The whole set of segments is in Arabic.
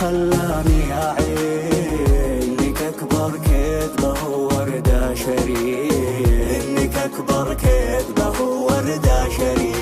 خلاني أعين إنك أكبر كذبة ووردة شريك، إنك أكبر كذبة ووردة شريك.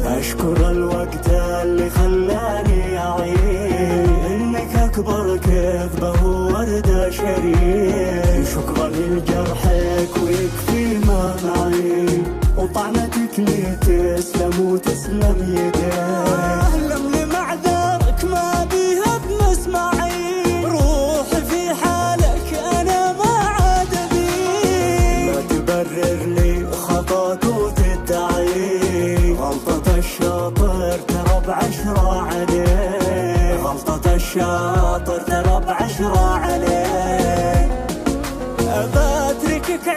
أشكر الوقت اللي خلاني أعين إنك أكبر كذبة ووردة شريك. شكرا لجرحك ويكفي ما معي، وطعنتك لي تسلم وتسلم يديك. أهلم لمعذرك ما بيها بمسمعي، روحي في حالك أنا ما عاد بي. ما تبرر لي خطاك وتدعي، غلطة الشاطر ترى بعشرة عليه، غلطة الشاطر ترى بعشرة عليه. أبى أتركك